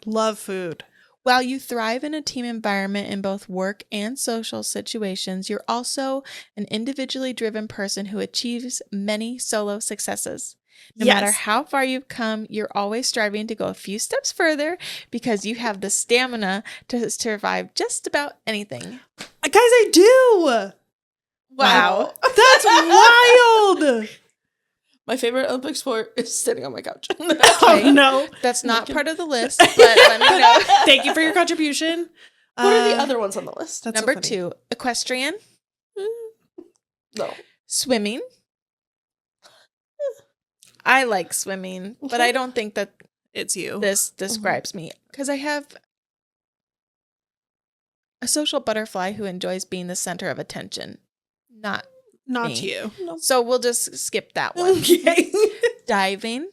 Love food. While you thrive in a team environment in both work and social situations, you're also an individually driven person who achieves many solo successes. No matter how far you've come, you're always striving to go a few steps further because you have the stamina to survive just about anything. Guys, I do. Wow. That's wild. My favorite Olympic sport is sitting on my couch. Oh, no. That's not part of the list, but let me know. Thank you for your contribution. What are the other ones on the list? That's Number so funny. 2, equestrian, No. swimming. I like swimming, but I don't think that It's you. this describes me because I have a social butterfly who enjoys being the center of attention. Not Not me. you. So we'll just skip that one. Okay. Diving.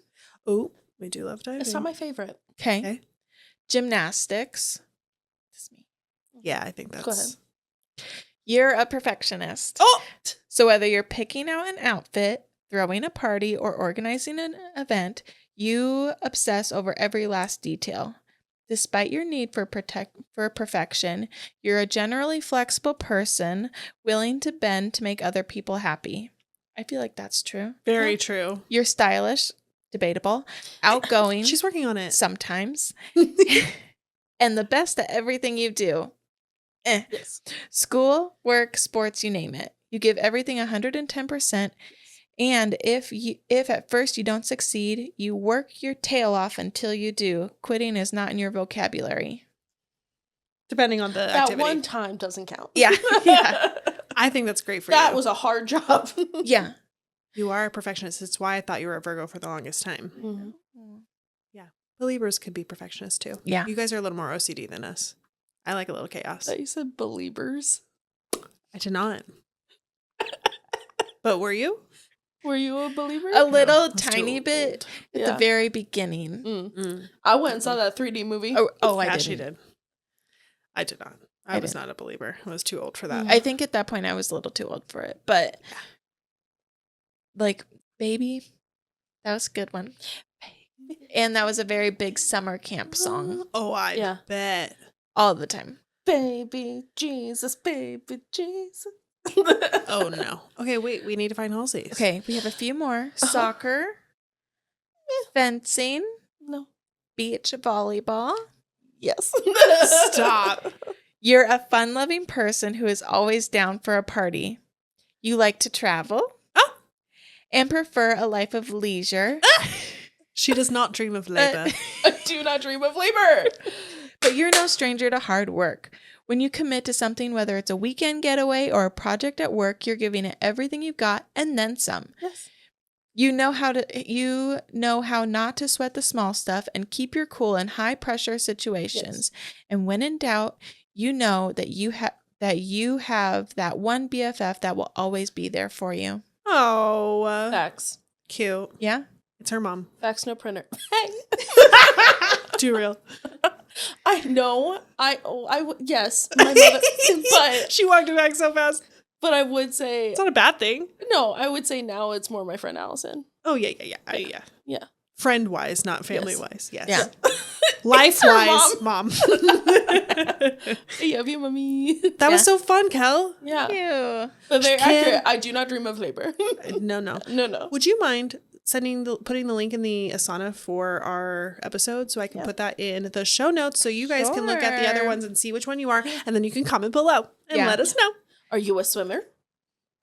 Oh, we do love diving. It's not my favorite. Okay. Okay. Gymnastics. That's me. Yeah, I think that's... Go ahead. You're a perfectionist. Oh! So whether you're picking out an outfit, throwing a party, or organizing an event, you obsess over every last detail. Despite your need for perfection, you're a generally flexible person, willing to bend to make other people happy. I feel like that's true. Very true. You're stylish, debatable, outgoing, She's working on it. sometimes, and the best at everything you do. Yes. School, work, sports, you name it. You give everything 110%. And if at first you don't succeed, you work your tail off until you do. Quitting is not in your vocabulary. Depending on the That activity. one time doesn't count. Yeah. Yeah. I think that's great for you. That was a hard job. Yeah. You are a perfectionist. It's why I thought you were a Virgo for the longest time. Mhm. But Libras could be perfectionists too. Yeah. You guys are a little more OCD than us. I like a little I chaos. thought you said believers. I did not. But were you? Were you a believer? A little that's too tiny bit old. at Yeah. the very beginning. Mm. I went and saw that 3D movie. Oh, I Yeah, did. she did. I did not. I was not a believer. I was too old for that. I think at that point I was a little too old for it. But like, baby, that was a good one. And that was a very big summer camp song Oh, I Yeah. bet. all the time. Baby Jesus, baby Jesus. Oh, no. Okay, wait. We need to find Halsey's. Okay, we have a few more. Soccer, fencing, No. beach volleyball. Yes. Stop. You're a fun-loving person who is always down for a party. You like to travel and prefer a life of leisure. She does not dream of labor. I do not dream of labor. But you're no stranger to hard work. When you commit to something, whether it's a weekend getaway or a project at work, you're giving it everything you've got and then some. Yes. You know how not to sweat the small stuff and keep your cool in high pressure situations. Yes. And when in doubt, you know that you have that one BFF that will always be there for you. Oh, Facts. cute. Yeah? It's her mom. Facts, no printer. Hey. Too real. I know. Yes, my mother, but she walked it back so fast. But I would say it's not a bad thing. No, I would say now it's more my friend Allison. Oh yeah. Yeah. Friend wise, not family wise. Yes. Yeah. Life wise, mom. I love you, mommy. That was so fun, Kel. Yeah. Thank you. But very accurate. I do not dream of labor. No. No. Would you mind putting the link in the Asana for our episode so I can put that in the show notes so you guys can look at the other ones and see which one you are, and then you can comment below and let us know. Are you a swimmer?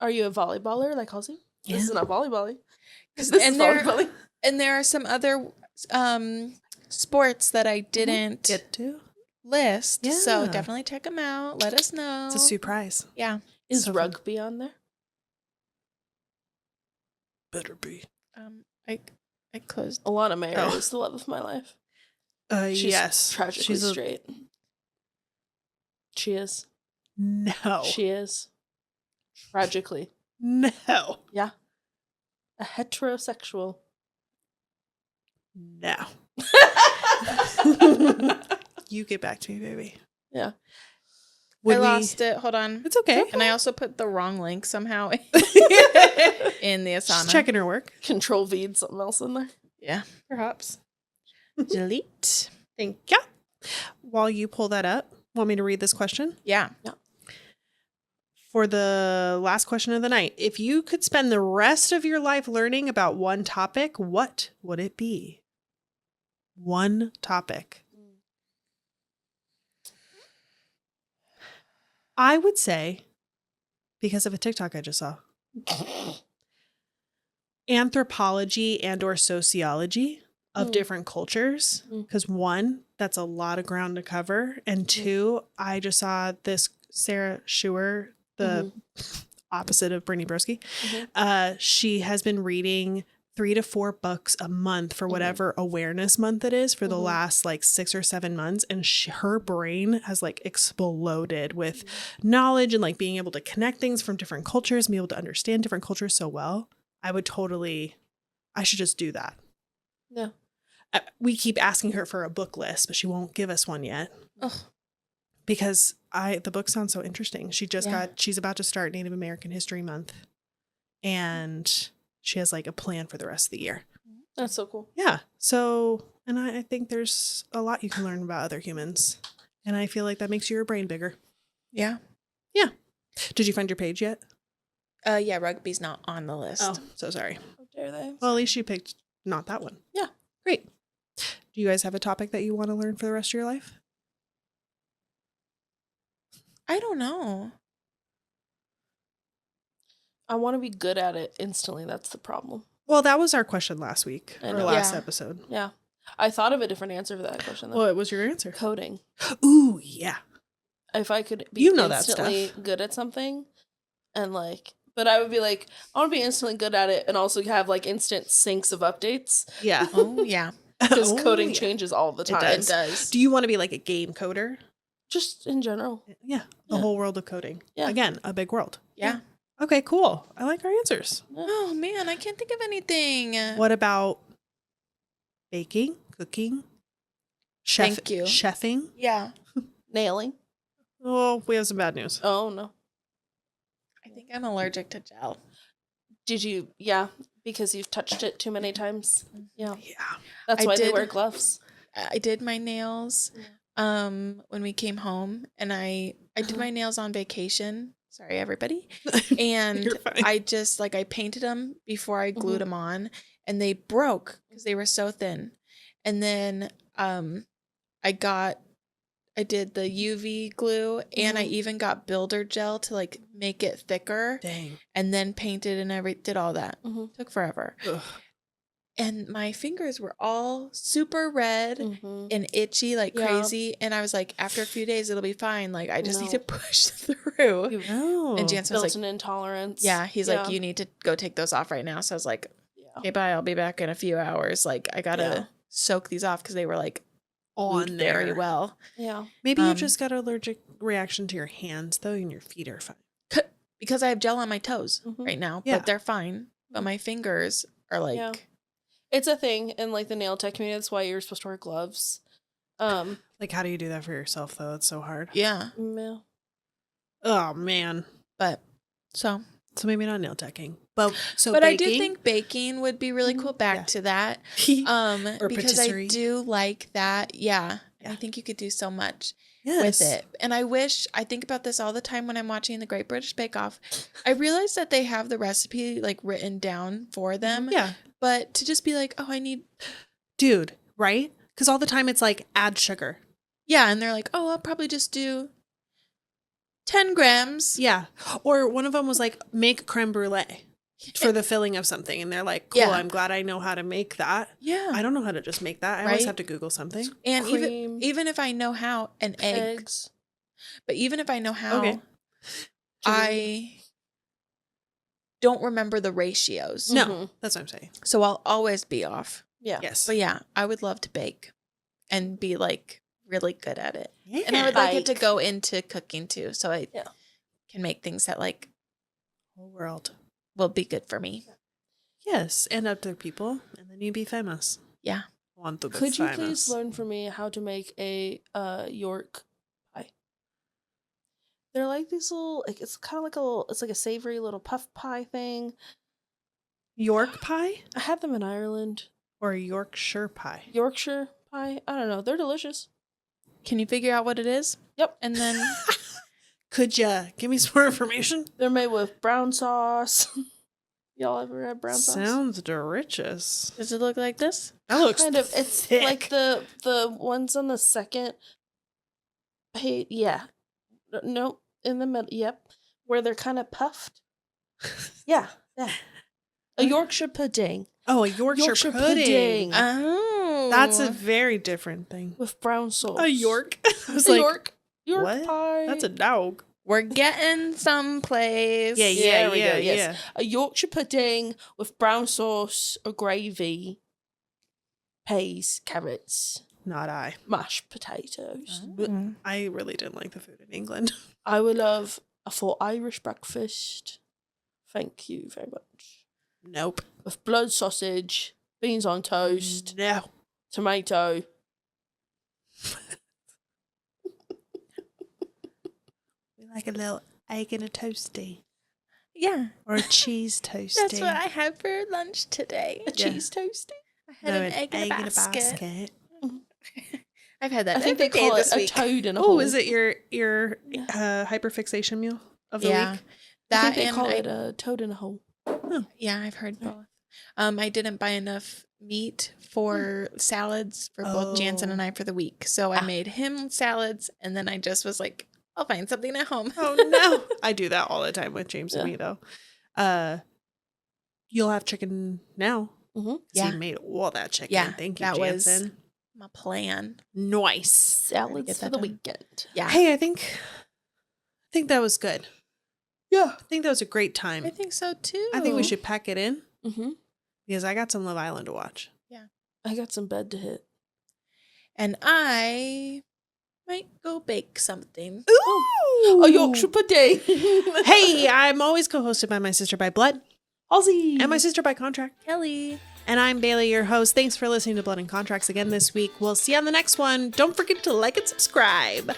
Are you a volleyballer like Halsey? Yeah. This is not volleyballing. This is volleyballing. And there are some other sports that I didn't get to list. Yeah. So definitely check them out. Let us know. It's a surprise. Yeah. Is rugby on there? Better be. I closed. Alana Mayer is the love of my life. She's tragically straight. She is. No. She is. Tragically. No. Yeah. A heterosexual. No. You get back to me, baby. Yeah. I lost it. Hold on. It's okay. And I also put the wrong link somehow in the Asana. Just checking her work. Control V'd something else in there. Yeah, perhaps. Delete. Thank you. While you pull that up, want me to read this question? Yeah. For the last question of the night, if you could spend the rest of your life learning about one topic, what would it be? One topic. I would say, because of a TikTok I just saw, anthropology and or sociology of different cultures. Because one, that's a lot of ground to cover. And two, I just saw this Sarah Schuer, the opposite of Brittany Broski. She has been reading 3 to 4 books a month for whatever awareness month it is for the last like 6 or 7 months. And her brain has like exploded with knowledge and like being able to connect things from different cultures, and be able to understand different cultures so well. I should just do that. Yeah. We keep asking her for a book list, but she won't give us one yet. Ugh. Because the book sounds so interesting. She's about to start Native American History Month. And she has like a plan for the rest of the year. That's so cool. Yeah. So, and I think there's a lot you can learn about other humans. And I feel like that makes your brain bigger. Yeah. Yeah. Did you find your page yet? Yeah, rugby's not on the list. Oh, so sorry. How dare they? Well, at least you picked not that one. Yeah. Great. Do you guys have a topic that you want to learn for the rest of your life? I don't know. I want to be good at it instantly. That's the problem. Well, that was our question last week, or last Yeah. episode. Yeah. I thought of a different answer for that question, though. What was your answer? Coding. Ooh, yeah. If I could be that instantly stuff. good at something, and like, but I would be like, I want to be instantly good at it and also have like instant syncs of updates. Yeah. Oh, yeah. Because coding changes all the time. It does. Do you want to be like a game coder? Just in general. Yeah. The whole world of coding. Yeah. Again, a big world. Yeah. Okay, cool. I like our answers. Oh, man, I can't think of anything. What about baking, cooking, Thank you. chefing? Yeah. Nailing. Oh, we have some bad news. Oh, no. I think I'm allergic to gel. Did you? Yeah. Because you've touched it too many times. Yeah. Yeah. That's I why they did- wear gloves. I did my nails when we came home, and I did my nails on vacation. Sorry, everybody. And You're fine. I just like I painted them before I glued them on, and they broke because they were so thin. And then I did the UV glue, and I even got builder gel to like make it thicker. Dang. And then painted and did all that. Took forever. Ugh. And my fingers were all super red and itchy like crazy. And I was like, after a few days, it'll be fine. Like, I just need to push through. Oh. And Jansen was Built like, an intolerance. yeah, he's like, you need to go take those off right now. So I was like, okay, bye. I'll be back in a few hours. Like, I got to soak these off because they were like on there very well. Yeah. Maybe you just got an allergic reaction to your hands, though, and your feet are fine. Because I have gel on my toes right now, Yeah. but they're fine. But my fingers are like... Yeah. It's a thing in like the nail tech community. That's why you're supposed to wear gloves. Like, how do you do that for yourself, though? It's so hard. Yeah. Oh, man. But so maybe not nail teching. But baking? I do think baking would be really cool. Back to that. Or because patisserie. I do like that. Yeah. I think you could do so much with it. And I think about this all the time when I'm watching the Great British Bake Off. I realize that they have the recipe like written down for them. Yeah. But to just be like, oh, I need. Dude, right? Because all the time it's like, add sugar. Yeah. And they're like, oh, I'll probably just do 10 grams. Yeah. Or one of them was like, make creme brulee for the filling of something. And they're like, cool, I'm glad I know how to make that. Yeah. I don't know how to just make that. I always have to Google something. And even if I know how, eggs. But even if I know how, I don't remember the ratios. No, that's what I'm saying. So I'll always be off. Yeah. Yes. But yeah, I would love to bake and be like really good at it. Yeah. And I would like it to go into cooking too. So I can make things that like whole world will be good for me. Yes. And other people. And then you be famous. Yeah. Want to be Could you famous. please learn for me how to make a York pie? They're like these little, like it's kind of like it's like a savory little puff pie thing. York pie? I had them in Ireland. Or Yorkshire pie? Yorkshire pie? I don't know. They're delicious. Can you figure out what it is? Yep. And then Could you give me some more information? They're made with brown sauce. Y'all ever had brown sauce? Sounds delicious. does it look like this? That looks kind of. It's thick. like the ones on the second page. Yeah. No, in the middle. Yep. Where they're kind of puffed. Yeah. Yeah. A Yorkshire pudding. Oh, a Yorkshire pudding. Oh. That's a very different thing. With brown sauce. A York? I was A like, York what? pie. That's a dog. We're getting someplace. Yeah. A Yorkshire pudding with brown sauce or gravy, peas, carrots, Not I. mashed potatoes. Mm. I really didn't like the food in England. I would love a full Irish breakfast. Thank you very much. Nope. With blood sausage, beans on toast, No. tomato. We like a little egg and a toasty. Yeah. Or a cheese toasty. That's what I had for lunch today. A cheese toasty? I had an egg in a basket. I've had that I think they every day call it this a week. toad in a hole. Oh, is it your hyperfixation meal of the week? I That think they and call it a toad in a hole. yeah, I've heard both. I didn't buy enough meat for salads for both Jansen and I for the week. So I made him salads and then I just was like, I'll find something at home. Oh no. I do that all the time with James and me though. You'll have chicken now. Mm-hmm. Yeah. You made all that chicken. Yeah, Thank you, that was Jansen. my plan. Nice. Salads for the done. weekend. Yeah. Hey, I think that was good. Yeah. I think that was a great time. I think so too. I think we should pack it in Mm-hmm. because I got some Love Island to watch. I got some bed to hit. And I might go bake something. Ooh! A Yorkshire pudding. Hey, I'm always co-hosted by my sister by blood. Ozzy. And my sister by contract. Kelly. And I'm Bailey, your host. Thanks for listening to Blood and Contracts again this week. We'll see you on the next one. Don't forget to like and subscribe.